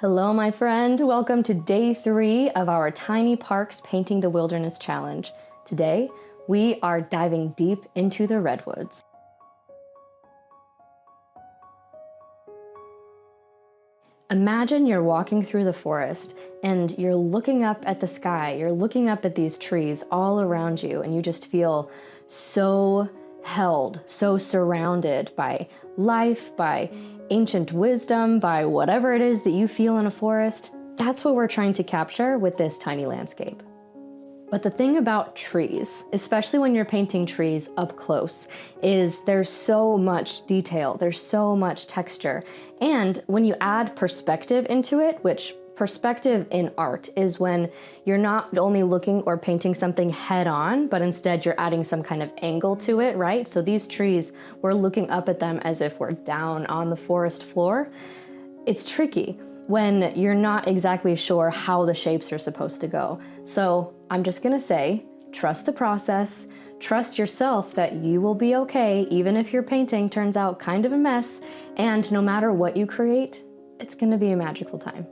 Hello, my friend. Welcome to day 3 of our Tiny Parks Painting the Wilderness Challenge. Today, we are diving deep into the redwoods. Imagine you're walking through the forest and you're looking up at the sky. You're looking up at these trees all around you, and you just feel so held, so surrounded by life, by ancient wisdom, by whatever it is that you feel in a forest. That's what we're trying to capture with this tiny landscape. But the thing about trees, especially when you're painting trees up close, is there's so much detail, there's so much texture. And when you add perspective into it, which perspective in art is when you're not only looking or painting something head on, but instead you're adding some kind of angle to it, right? So these trees, we're looking up at them as if we're down on the forest floor. It's tricky when you're not exactly sure how the shapes are supposed to go. So I'm just gonna say, trust the process, trust yourself that you will be okay, even if your painting turns out kind of a mess, and no matter what you create, it's gonna be a magical time.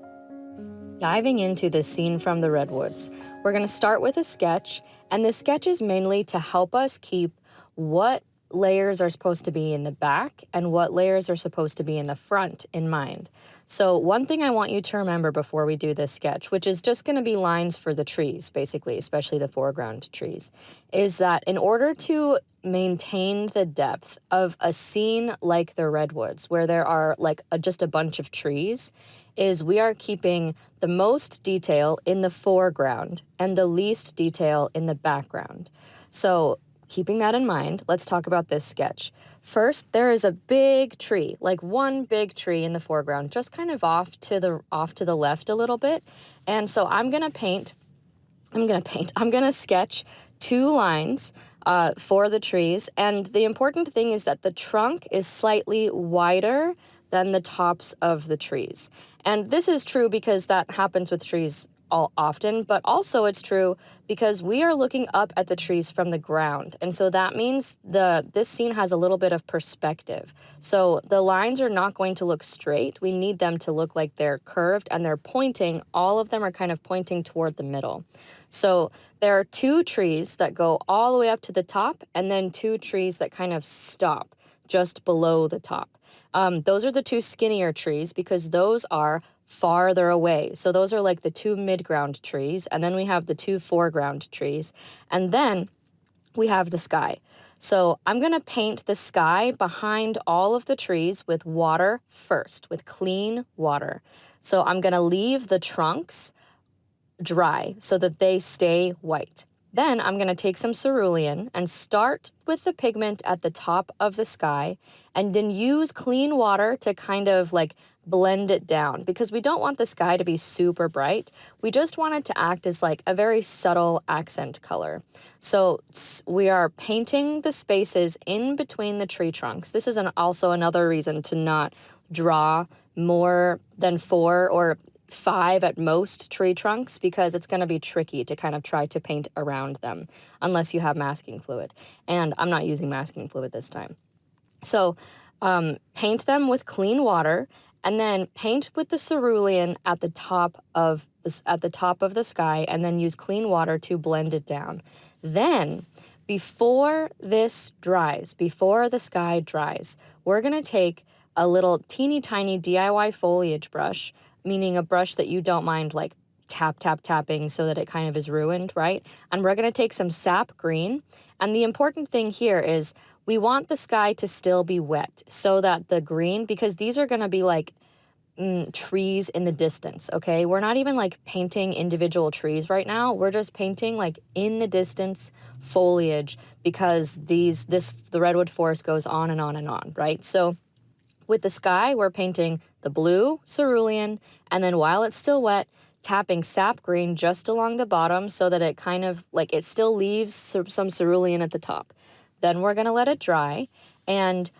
Diving into this scene from the redwoods, we're gonna start with a sketch, and this sketch is mainly to help us keep what layers are supposed to be in the back and what layers are supposed to be in the front in mind. So one thing I want you to remember before we do this sketch, which is just going to be lines for the trees, basically, especially the foreground trees, is that in order to maintain the depth of a scene like the redwoods, where there are like just a bunch of trees, is we are keeping the most detail in the foreground and the least detail in the background. So keeping that in mind, let's talk about this sketch. First, there is a big tree, like one big tree in the foreground, just kind of off to the left a little bit. And so I'm gonna sketch 2 lines for the trees. And the important thing is that the trunk is slightly wider than the tops of the trees. And this is true because that happens with trees often, but also it's true because we are looking up at the trees from the ground. And so that means this scene has a little bit of perspective. So the lines are not going to look straight. We need them to look like they're curved and they're pointing. All of them are kind of pointing toward the middle. So there are 2 trees that go all the way up to the top, and then 2 trees that kind of stop just below the top. Those are the 2 skinnier trees because those are farther away. So those are like the 2 mid-ground trees, and then we have the 2 foreground trees, and then we have the sky. So I'm gonna paint the sky behind all of the trees with water first, with clean water. So I'm gonna leave the trunks dry so that they stay white. Then I'm going to take some cerulean and start with the pigment at the top of the sky, and then use clean water to kind of like blend it down, because we don't want the sky to be super bright. We just want it to act as like a very subtle accent color. So we are painting the spaces in between the tree trunks. This is also another reason to not draw more than 4 or 5 at most tree trunks, because it's going to be tricky to kind of try to paint around them unless you have masking fluid. And I'm not using masking fluid this time. So paint them with clean water, and then paint with the cerulean at the top of the sky, and then use clean water to blend it down. Then before this dries, before the sky dries, we're going to take a little teeny tiny DIY foliage brush, meaning a brush that you don't mind like tapping so that it kind of is ruined, right? And we're gonna take some sap green. And the important thing here is we want the sky to still be wet so that the green, because these are gonna be like trees in the distance, okay? We're not even like painting individual trees right now. We're just painting like in the distance foliage, because the redwood forest goes on and on and on, right? So with the sky, we're painting the blue cerulean, and then while it's still wet, tapping sap green just along the bottom so that it kind of like it still leaves some cerulean at the top. Then we're going to let it dry and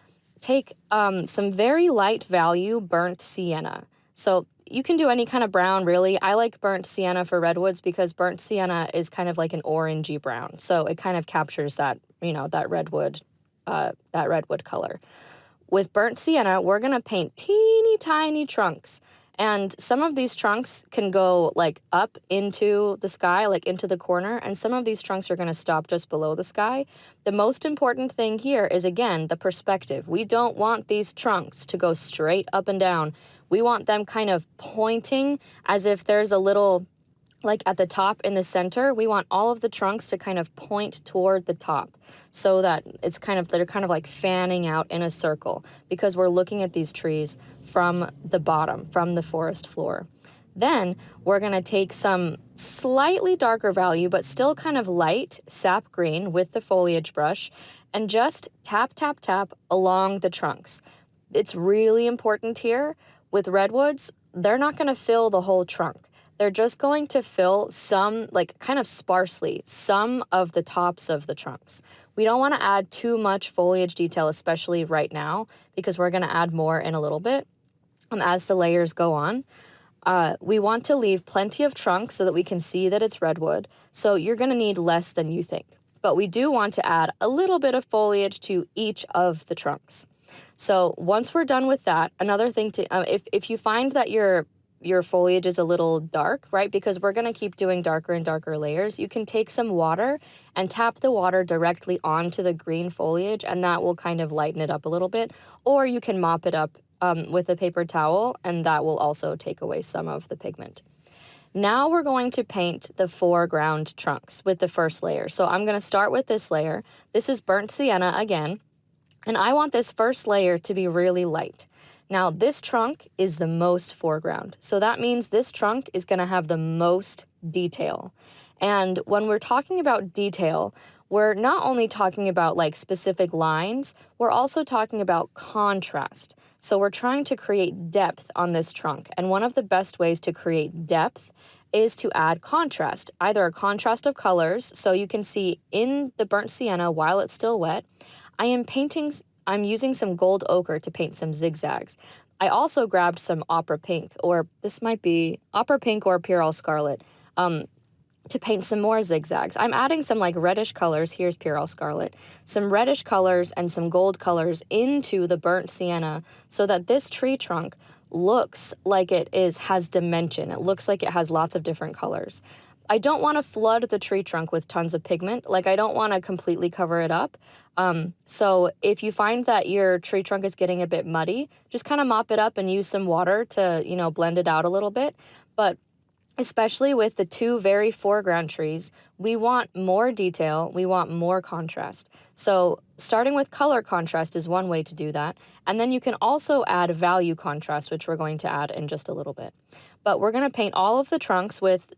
take some very light value burnt sienna. So you can do any kind of brown, really. I like burnt sienna for redwoods because burnt sienna is kind of like an orangey brown. So it kind of captures that, that redwood color. With burnt sienna, we're going to paint teeny tiny trunks. And some of these trunks can go like up into the sky, like into the corner, and some of these trunks are going to stop just below the sky. The most important thing here is, again, the perspective. We don't want these trunks to go straight up and down. We want them kind of pointing as if there's a little, like at the top in the center, we want all of the trunks to kind of point toward the top so that they're kind of like fanning out in a circle, because we're looking at these trees from the bottom, from the forest floor. Then we're gonna take some slightly darker value, but still kind of light sap green with the foliage brush and just tap, tap, tap along the trunks. It's really important here with redwoods, they're not gonna fill the whole trunk. They're just going to fill some, like kind of sparsely, some of the tops of the trunks. We don't want to add too much foliage detail, especially right now, because we're going to add more in a little bit as the layers go on. We want to leave plenty of trunk so that we can see that it's redwood. So you're going to need less than you think. But we do want to add a little bit of foliage to each of the trunks. So once we're done with that, another thing to, if you find that your foliage is a little dark, right? Because we're going to keep doing darker and darker layers. You can take some water and tap the water directly onto the green foliage, and that will kind of lighten it up a little bit. Or you can mop it up with a paper towel, and that will also take away some of the pigment. Now we're going to paint the foreground trunks with the first layer. So I'm going to start with this layer. This is burnt sienna again, and I want this first layer to be really light. Now, this trunk is the most foreground, so that means this trunk is going to have the most detail. And when we're talking about detail, we're not only talking about like specific lines, we're also talking about contrast. So we're trying to create depth on this trunk, and one of the best ways to create depth is to add contrast, either a contrast of colors, so you can see in the burnt sienna while it's still wet. I'm using some gold ochre to paint some zigzags. I also grabbed some opera pink, or this might be opera pink or Pyrrol Scarlet, to paint some more zigzags. I'm adding some like reddish colors, here's Pyrrol Scarlet, some reddish colors and some gold colors into the burnt sienna so that this tree trunk looks like has dimension. It looks like it has lots of different colors. I don't want to flood the tree trunk with tons of pigment. Like, I don't want to completely cover it up. So if you find that your tree trunk is getting a bit muddy, just kind of mop it up and use some water to, blend it out a little bit. But especially with the two very foreground trees, we want more detail, we want more contrast. So starting with color contrast is one way to do that. And then you can also add value contrast, which we're going to add in just a little bit. But we're going to paint all of the trunks with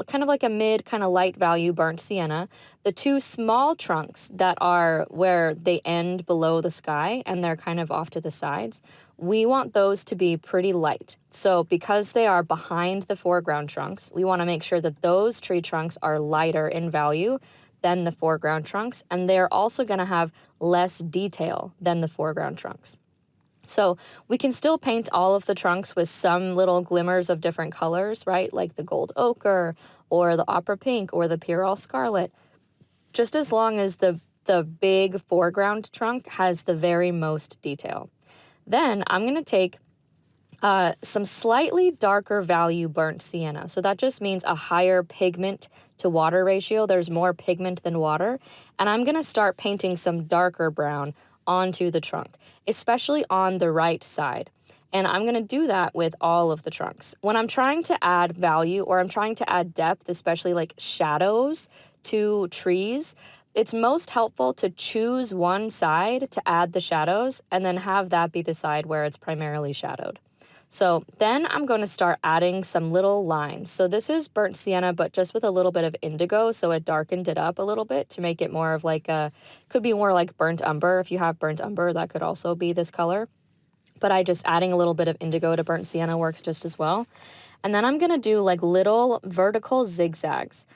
kind of like a mid kind of light value burnt sienna. The two small trunks that are where they end below the sky and they're kind of off to the sides, we want those to be pretty light. So because they are behind the foreground trunks, we want to make sure that those tree trunks are lighter in value than the foreground trunks, and they're also going to have less detail than the foreground trunks. So we can still paint all of the trunks with some little glimmers of different colors, right? Like the gold ochre or the opera pink or the Pyrrol Scarlet, just as long as the big foreground trunk has the very most detail. Then I'm going to take some slightly darker value burnt sienna. So that just means a higher pigment to water ratio. There's more pigment than water. And I'm going to start painting some darker brown onto the trunk, especially on the right side. And I'm going to do that with all of the trunks. When I'm trying to add value or I'm trying to add depth, especially like shadows to trees, it's most helpful to choose one side to add the shadows and then have that be the side where it's primarily shadowed. So then I'm going to start adding some little lines. So this is burnt sienna, but just with a little bit of indigo. So it darkened it up a little bit to make it more of like could be more like burnt umber. If you have burnt umber, that could also be this color. But adding a little bit of indigo to burnt sienna works just as well. And then I'm going to do like little vertical zigzags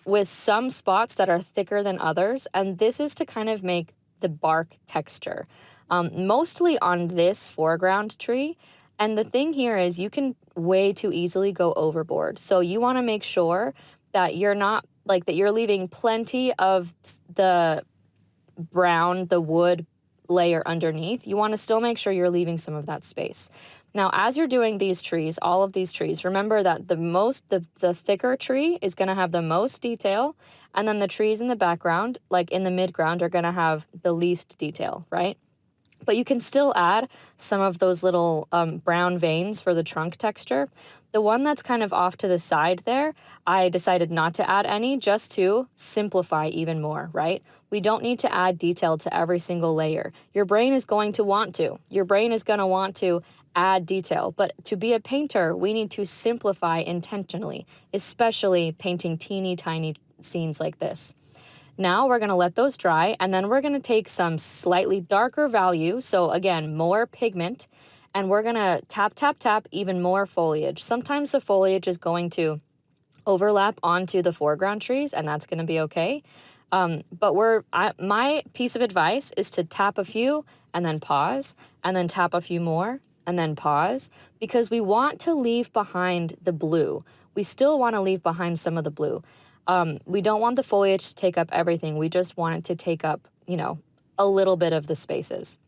with some spots that are thicker than others. And this is to kind of make the bark texture, mostly on this foreground tree. And the thing here is you can way too easily go overboard. So you want to make sure that you're not that you're leaving plenty of the brown, the wood layer underneath. You want to still make sure you're leaving some of that space. Now, as you're doing these trees, all of these trees, remember that the thicker tree is going to have the most detail, and then the trees in the background, like in the midground, are going to have the least detail, right? But you can still add some of those little brown veins for the trunk texture. The one that's kind of off to the side there, I decided not to add any just to simplify even more, right? We don't need to add detail to every single layer. Your brain is going to want to. Your brain is going to want to add detail. But to be a painter, we need to simplify intentionally, especially painting teeny tiny scenes like this. Now we're going to let those dry, and then we're going to take some slightly darker value, so again, more pigment, and we're going to tap, tap, tap even more foliage. Sometimes the foliage is going to overlap onto the foreground trees, and that's going to be okay. But my piece of advice is to tap a few and then pause, and then tap a few more and then pause, because we want to leave behind the blue. We still want to leave behind some of the blue. We don't want the foliage to take up everything. We just want it to take up, a little bit of the spaces.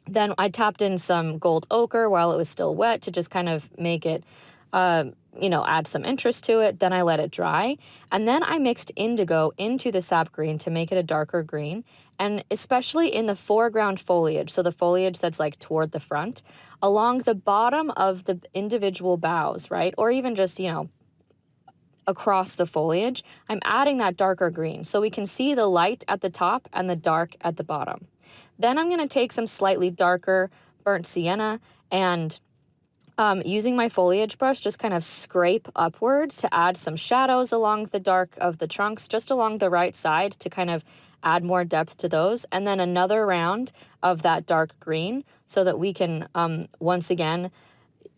Then I tapped in some gold ochre while it was still wet to just kind of make it, add some interest to it. Then I let it dry. And then I mixed indigo into the sap green to make it a darker green. And especially in the foreground foliage, so the foliage that's like toward the front, along the bottom of the individual boughs, right? Or even just, across the foliage, I'm adding that darker green so we can see the light at the top and the dark at the bottom. Then I'm going to take some slightly darker burnt sienna and using my foliage brush, just kind of scrape upwards to add some shadows along the dark of the trunks, just along the right side to kind of add more depth to those. And then another round of that dark green so that we can, once again,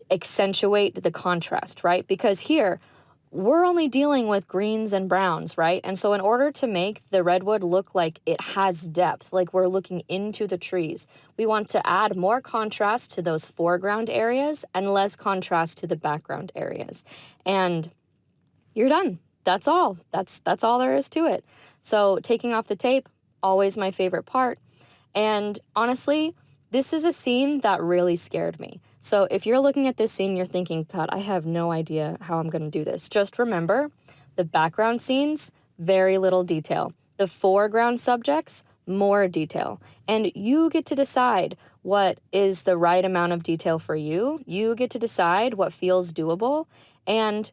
accentuate the contrast, right? Because here, we're only dealing with greens and browns, right? And so in order to make the redwood look like it has depth, like we're looking into the trees, we want to add more contrast to those foreground areas and less contrast to the background areas. And you're done. That's all. That's all there is to it. So taking off the tape, always my favorite part. And honestly, this is a scene that really scared me. So if you're looking at this scene, you're thinking, God, I have no idea how I'm going to do this. Just remember, the background scenes, very little detail. The foreground subjects, more detail. And you get to decide what is the right amount of detail for you. You get to decide what feels doable. And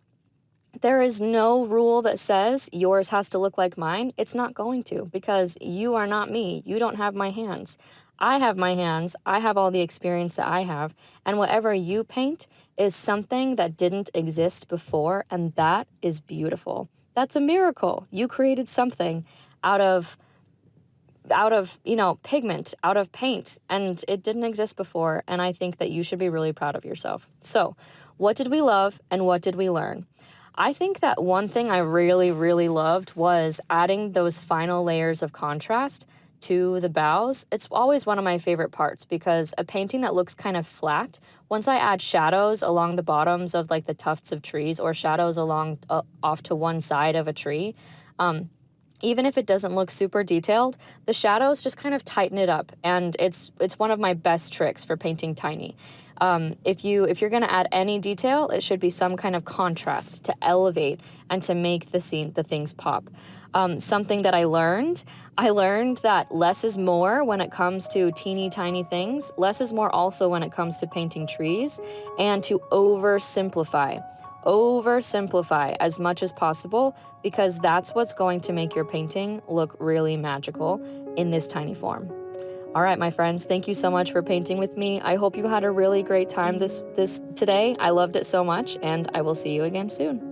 there is no rule that says yours has to look like mine. It's not going to, because you are not me. You don't have my hands. I have my hands. I have all the experience that I have. And whatever you paint is something that didn't exist before, and that is beautiful. That's a miracle. You created something out of pigment, out of paint, and it didn't exist before. And I think that you should be really proud of yourself. So what did we love and what did we learn? I think that one thing I really, really loved was adding those final layers of contrast to the boughs. It's always one of my favorite parts, because a painting that looks kind of flat, once I add shadows along the bottoms of like the tufts of trees, or shadows along off to one side of a tree, even if it doesn't look super detailed, the shadows just kind of tighten it up, and it's one of my best tricks for painting tiny. If you're going to add any detail, it should be some kind of contrast to elevate and to make the things pop. Something that I learned that less is more when it comes to teeny tiny things. Less is more also when it comes to painting trees, and to oversimplify as much as possible, because that's what's going to make your painting look really magical in this tiny form. All right, my friends, thank you so much for painting with me. I hope you had a really great time this today. I loved it so much, and I will see you again soon.